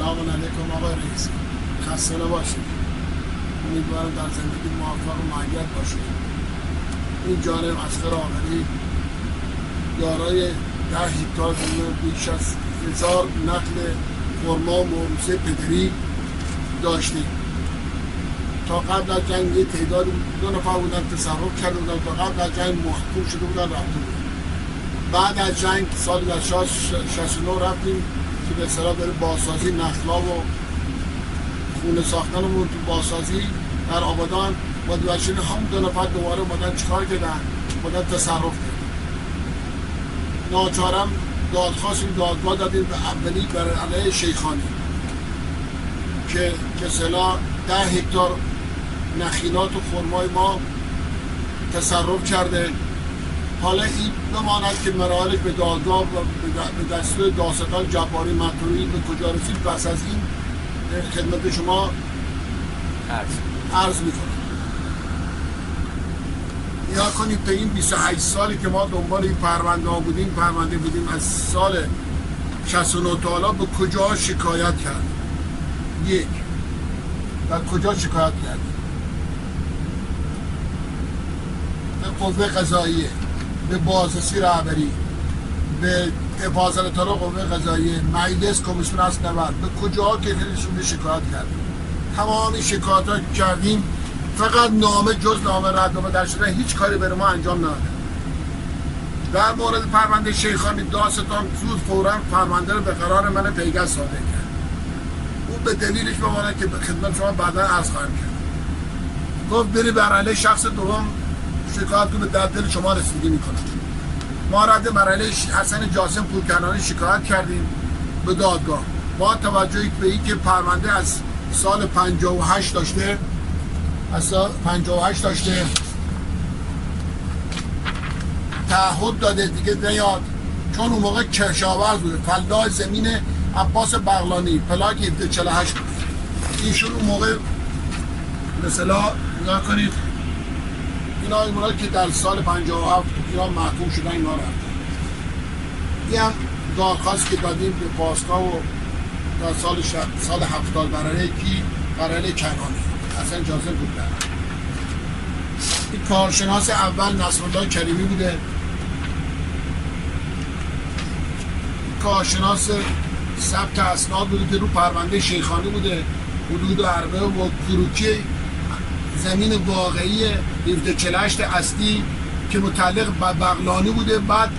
سلام علیکم آقای رئیس، خسته نباشید. امیدوارم در زندگی موفق و معید باشید. این جانب اسقر آقلی دارای 10 هکتار زمین بیش از 1000 نخل خرما و موروثه پدری داشتیم. تا قبل از جنگ یه تعداد 2 نفر بودن تصرف کرده بودن، تا قبل از جنگ محکوم شده بودن رفته بودن. بعد از جنگ سال 69 رفتیم که به اصطلاح برای بازسازی نخلا و خونه ساختنمون تو بازسازی در آبادان متوجه هم 2 نفر دوباره اومدن چیکار کردن؟ اومدن تصرف کردن. ناچارم دادخواستیم دادگاه دادیم به اولی برای علیه شیخانی که اصطلاح 10 هکتار نخیلات و خرمای ما تصرف کرده. حالا این بماند که مراحلش به دادگاه و به دستور داستان جباری مطلوبی به کجا رسید، پس از این خدمت شما عرض میکنم. یا کنید تا این 28 سالی که ما دنبال این پرونده ها بودیم، پرونده بودیم از سال 69 تا حالا به کجا شکایت کردیم؟ یک، و کجا شکایت کردیم؟ به قوه قضاییه، به بازرسی رهبری، به حفاظت طلب قوه قضاییه، مجلس کمیسیون از نبرد، به کجا که خیلیشون شکایت کردیم. تمام این شکایت ها کردیم، فقط نامه جز نامه رد و بدل شدن هیچ کاری برای ما انجام نداده. در مورد پرونده شیخانی داستان زود فوراً پرونده رو به قرار من پیگست صادر کرد. اون به دلیلش بماند که به خدمت شما بعدا عرض خواهم کرد. گفت بری بر علیه شخص دوم شکایت که به دل شما رسیدگی میکنم. ما رد بر علیه حسن جاسم پورکنانی شکایت کردیم به دادگاه. با توجه به اینکه پرونده از سال 58 داشته، از سال 58 داشته تعهد داده دیگه نیاد، چون اون موقع کشاورز بوده، فلاح زمین عباس بغلانی پلاک 1748 بود. ایشون اون موقع مثلا نگاه کنید اینا که در سال 57 اینا محکوم شدن اینا رفتن. این هم دادخواست که دادیم به پاسگاه و در سال 70 برای کی؟ برای کنانی حسن جاسم بودن. این کارشناس اول نصرالله کریمی بوده، کارشناس ثبت اسناد بوده که رو پرونده شیخانی بوده، حدود عربه و کروکی زمین واقعی 1748 اصلی که متعلق به بغلانی بوده، بعد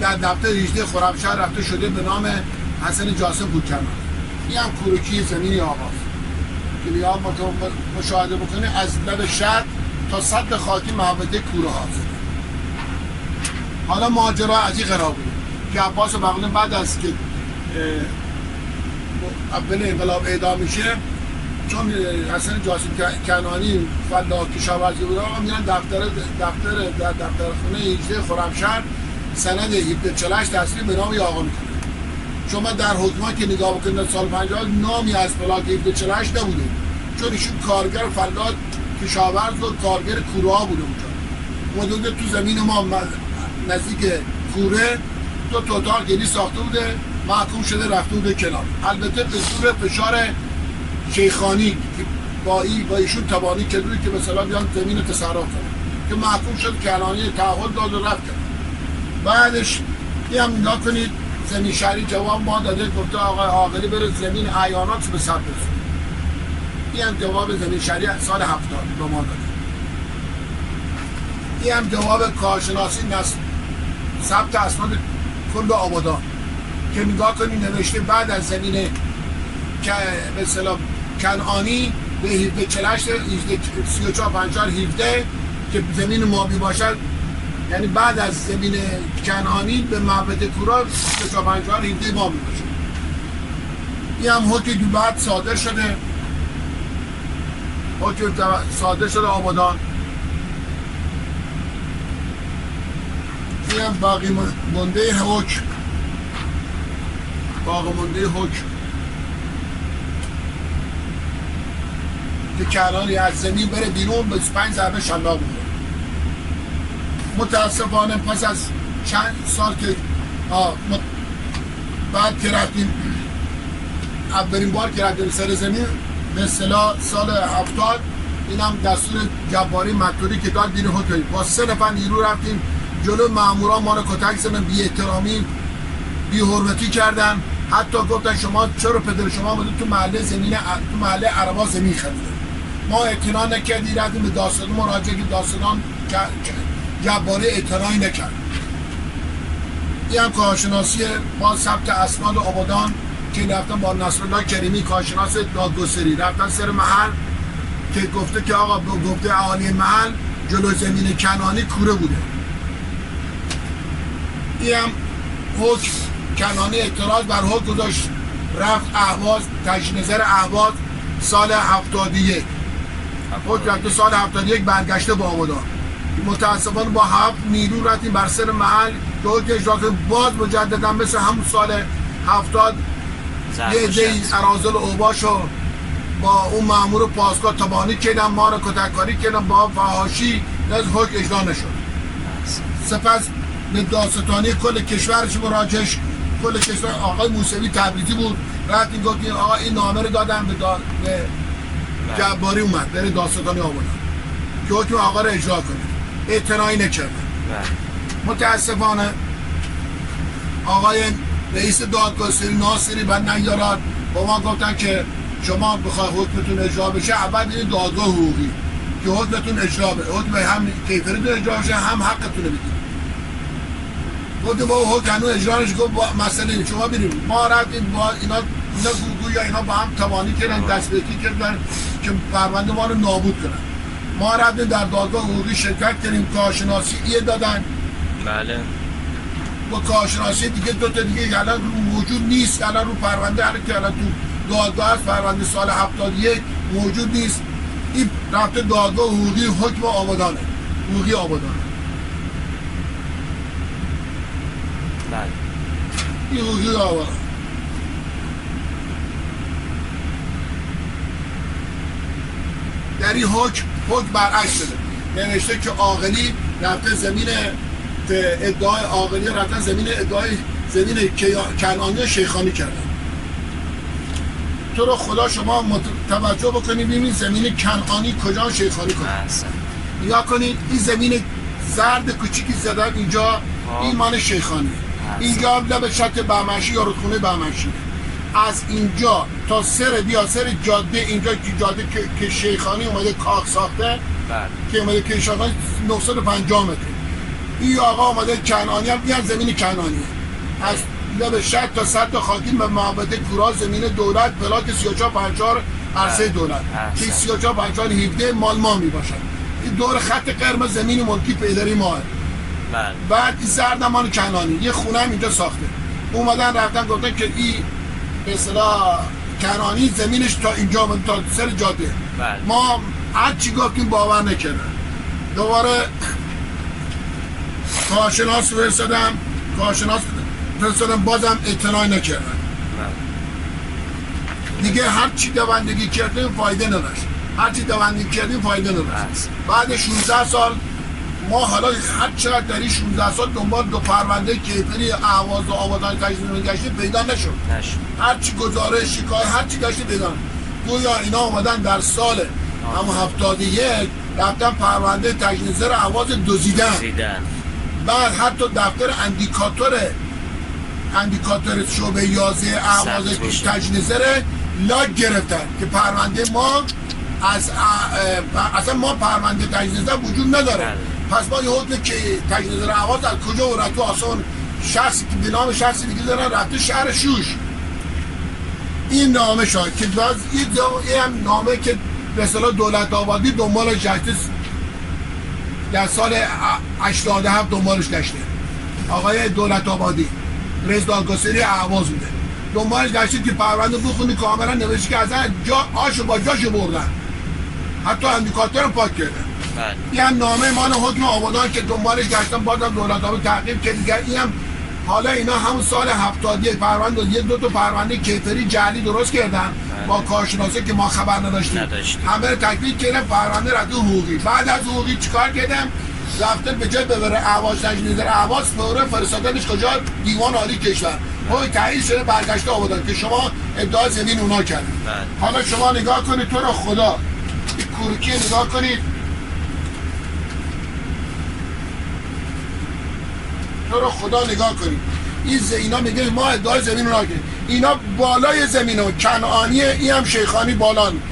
در دفتر 18 خرمشهر رفته شده به نام حسن جاسم پورکنانی. این هم کروکی زمینی آغاز که بیا مشاهده بکنه از لب شهر تا سد خاکی محوطه کوره ها. حالا ماجرا از این قرار بوده که عباس بغلانی بعد از که اول انقلاب اعدام میشه، چون حسن جاسم کنانی فلاح کشاورزی بوده، میرن دفتر خونه 18 خرمشهر سند 1748 اصلی به نام آقا میکنه. شما در حکما که نگاه بکنید سال 50 نامی از پلاک 1748 نبوده، چون ایشون کارگر فلاح کشاورز و کارگر کوره ها بوده اونجا. حدود تو زمین ما نزدیک کوره 2 اتاق گلی ساخته بوده، محکوم شده رفته بوده کنار. البته به زور فشار شیخانی که با ایشون تبانی کردوی که مثلا بیان زمین رو تصرف کنه که محکوم شد کنانی تعهد داد و رفت کرد. بعدش هم نگاه کنید زمین شهری جواب ما داده، گفته آقای عاقلی بره زمین عیانات به ثبت رسید. این هم جواب زمین شهری سال 70 به ما داده. این هم جواب کارشناسی ثبت اسناد کل آبادان که نگاه کنید نوشته بعد از زمین که به اصطلاح کنعانی به 1748 34 54 17 که زمین مابی باشد، یعنی بعد از زمین کنعانی به محوطه کورا 34 54 17 مابی باشد. این هم حکم بعد صادر شده، حکم صادر شده آبادان. این هم باقی مونده حکم، باقی مونده حکم که کنانی از زمین بره بیرون به 25 ضربه شلاق بوده. متاسفانه پس از چند سال که بعد که رفتیم اولین بار که رفتیم سر زمین به اصطلاح سال 70 اینم دستور جباری مکتوبی که داد دین حکمی با 3 نفر نیرو رفتیم جلو ماموران ما رو کتک زدن، بی احترامی بی حرمتی کردن، حتی گفتن شما چرا پدر شما بودید تو محله تو محله عربا زمین خریده. ما اعتنا نکردیم، رفتیم به داستان مراجعه که داستان جباری اعتنایی نکرد. این هم کارشناسی با ثبت اسناد آبادان که رفتن با نصرالله کریمی کارشناس دادگستری رفتن سر محل که گفته که آقا گفته اهالی محل جلو زمین کنانی کوره بوده. این هم حکم کنانی اعتراض بر حکم گذاشت، رفت اهواز تجدید نظر اهواز سال 71 حکم رفته سال 71 برگشته با آبادان. متاسفانه با 7 نیرو رفتیم بر سر محل که حکم اجرا کنیم، باز مجددا مثل همون سال 70 یه عده‌ای اراذل اوباشو با اون مامور پاسگاه تبانی کردن، ما رو کتککاری کردن با فحاشی، از حکم اجرا نشد. سپس به دادستانی کل کشورش مراجعه شد. کل کشور آقای موسوی تبریزی بود، رفتیم گفتیم آقا این نامه رو دادن به جباری اومد بره دادستانی آبادان که حکم آقا رو اجرا کنه، اعتنایی نکردن. متاسفانه آقای رئیس دادگستری ناصری و نیارات با ما گفتن که شما بخواه حکمتون اجرا بشه اول این دادگاه حقوقی که حکمتون اجرا بشه، حکم هم کیفریتون اجرا بشه هم حقتون بدید. گفتیم با حکم هنو اجرا نشه، گفت مسئله شما بریم. ما رفتیم با اینا گویا اینا با هم توانی کردن، دستبکی کردن که پرونده ما رو نابود کنن. ما رفتیم در دادگاه حقوقی شرکت کردیم، کارشناسی دادن. بله. با کارشناسی دیگه 2 تا دیگه الان موجود نیست، الان رو پرونده که الان تو دادگاه است، پرونده سال 71 موجود نیست. این رفته دادگاه حقوقی حکم آبادانه، حقوقی آبادانه. بله. این حقوقی آبادانه. در این حکم برعکس شده، نوشته که عاقلی رفته زمین ادعای عاقلی رفتن زمین کنعانی شیخانی کردن. تو رو خدا شما توجه بکنید ببینید زمین کنعانی کجا شیخانی کنید. نگاه کنید این زمین زرد کوچیکی زدن اینجا، این مال شیخانی، اینجا لب شط بهمنشی یا رودخونه بهمنشی. از اینجا تا سر جاده اینجا که جاده که شیخانی اومده کاخ ساخته که اومده که شیخانی 950 متر. این آقا اومده کنعانی هم بیان زمین کنعانی از لب شط تا سد خاکی به معبد کورا زمین دولت پلاک 3454 عرصه دولت که 3454 17 مال ما می باشد. این دور خط قرمز زمین ملکی پیدری ماه. بعد این زردمان کنعانی یه خونه هم اینجا ساخته. اومدن رفتن گفتن که این به اصطلاح کنعانی زمینش تا اینجا تا سر جاده. ما هر چی گفتیم باور نکردن. دوباره کارشناس فرستادم بازم اعتنایی نکردن. دیگه هر چی دوندگی کردیم فایده نداشت. بعد 16 سال ما حالا هر چقدر در این 16 سال دنبال 2 پرونده کیفری اهواز و آبادان تجدید گشتیم پیدا نشد. هر چی گزارش شکایت هر چی گشتیم پیدا. گویا اینا اومدن در سال هم 71 رفتن پرونده تجدید نظر اهواز دزدیدن. بعد حتی دفتر اندیکاتور شعبه 11 اهواز تجدید نظر لاگ گرفتن که پرونده ما اصلا ما پرونده تجدید نظر وجود نداره. پس ما یه حکم که تجدید نظر اهواز از کجا و رفت آسان شخصی که به نام شخصی دیگه دارن رفته شهر شوش. این نامه شد که این هم نامه که به اصطلاح دولت آبادی دنبالش گشته، در سال 87 دنبالش گشته. آقای دولت آبادی رئیس دادگستری اهواز بوده، دنبالش گشته که پرونده بخونی کاملا نوشته که اصلا آشو با جاشو بردن، حتی اندیکاتور رو پاک کردن. این هم نامه مان حکم آبادان که دنبالش گشتن، بازم دولت آبادی تعقیب کرد دیگر. این هم حالا اینا همون سال 71 پرونده 2 تا پرونده کیفری جعلی درست کردن با کارشناسی که ما خبر نداشتیم. همه رو تکمیل کردن، پرونده رفت حقوقی. بعد از حقوقی چیکار کردم؟ رفته به جای ببره اهواز تجدید اهواز فوره فرستادنش کجا؟ دیوان عالی کشور. پای تایید شده برگشته آبادان که شما ادعای زمین اونا کردید. حالا شما نگاه کنید تو رو خدا این کوروکی نگاه کنید، تو رو خدا نگاه کنید، اینا میگه ما ادعای زمین اونا کردیم، اینا بالای زمین و کنعانیه، این هم شیخانی بالان،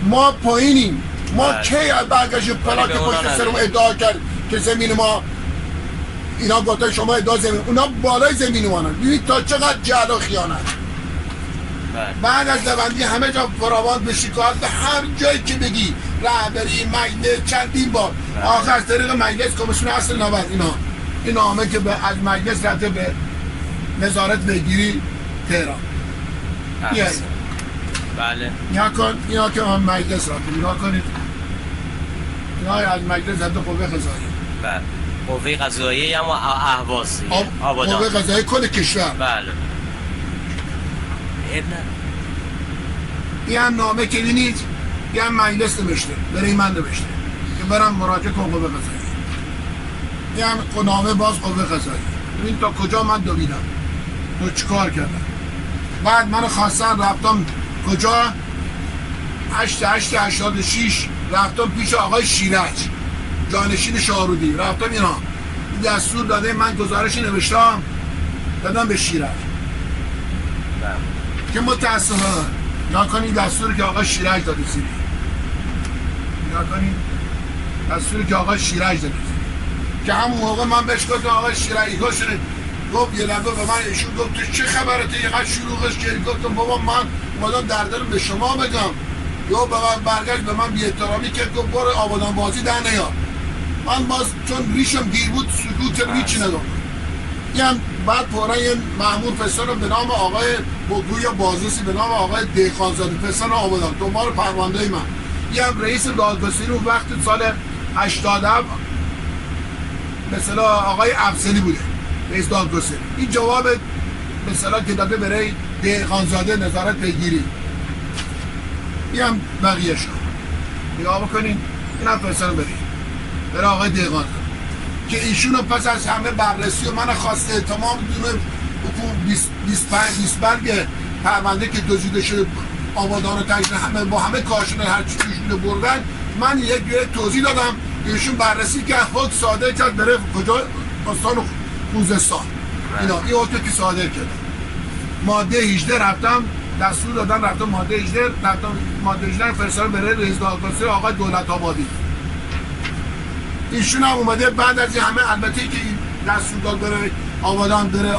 ما پایینیم. ما کی برگشت پلاک پشت سرم ادعا کرد که زمین ما، اینا گفته شما ادعا زمین، اونا بالای زمین ما. ببینید تا چقدر جهل و خیانت. بعد از دوندی همه جا فراوان به شکایت به هر جایی که بگی، رهبری مجلس چندین بار، آخر از طریق مجلس کمیسیون اصل 90 این نامه که از مجلس رفته به وزارت بهگیری تهران. بله. اینا که هم مجلس رفته، اینا کنید، اینا از مجلس رفته قوه قضاییه. بله. قوه قضاییه هم اهواز آبادان. قوه قضاییه کل کشور. بله. این هم نامه که بینید، این هم مجلس نوشته، برای من نوشته که برم مراجعه کنم قوه قضاییه. این هم نامه باز قوه قضاییه. ببین تا کجا من دویدم، تو چیکار کردم. بعد من خواستن رفتم کجا؟ 8/8/86 رفتم پیش آقای شیرج جانشین شاهرودی، رفتم اینا دستور داده، من گزارشی نوشتم دادم به شیرج که متاسفانه یا کنید دستوری که آقای شیرج داده سیری، یا کنید دستوری که آقای شیرج داده سیری. که همون موقع من بهش گفتم آقای شیرجی گفت یه لبه به من ایشون گفت تو چه خبرته اینقدر شلوغش کردی؟ گفتم بابا من اومدم در دلم به شما بگم، یا به من برگشت به من بی احترامی کرد، گفت برو آبادان بازی در نیار. من باز چون ریشم دیر بود سکوت هیچی ندارم. این بعد فورا یه مأمور پسر به نام آقای بگوی بازرسی به نام آقای دیخانزاده پسر آبادان دنبال پرونده من، یه رئیس دادگستری اون وقت سال 87 مثلا آقای افضلی بوده رئیس دادگستری، این جواب مثلا که داده برای دیخانزاده نظارت بگیری. این هم بقیه شد نگاه بکنین، این هم پسر برای آقای دیخانزاده که ایشونو پس از همه بررسی و من خواسته تمام دونه 25 برگ پرونده که دزدیده شده آبادان و تجدید همه با همه کارشناس هر چی توشونه بردن، من یک توضیح دادم، ایشون بررسی کرد، حکم صادر کرد بره کجا؟ استان خوزستان. اینا این حکم که صادر کرد ماده 18 رفتم دستور دادن، رفتم ماده 18 فرستادم بره رئیس دادگستری آقای دولت آبادی. ایشون هم اومده بعد از همه، البته که دستور داد بره آبادان بره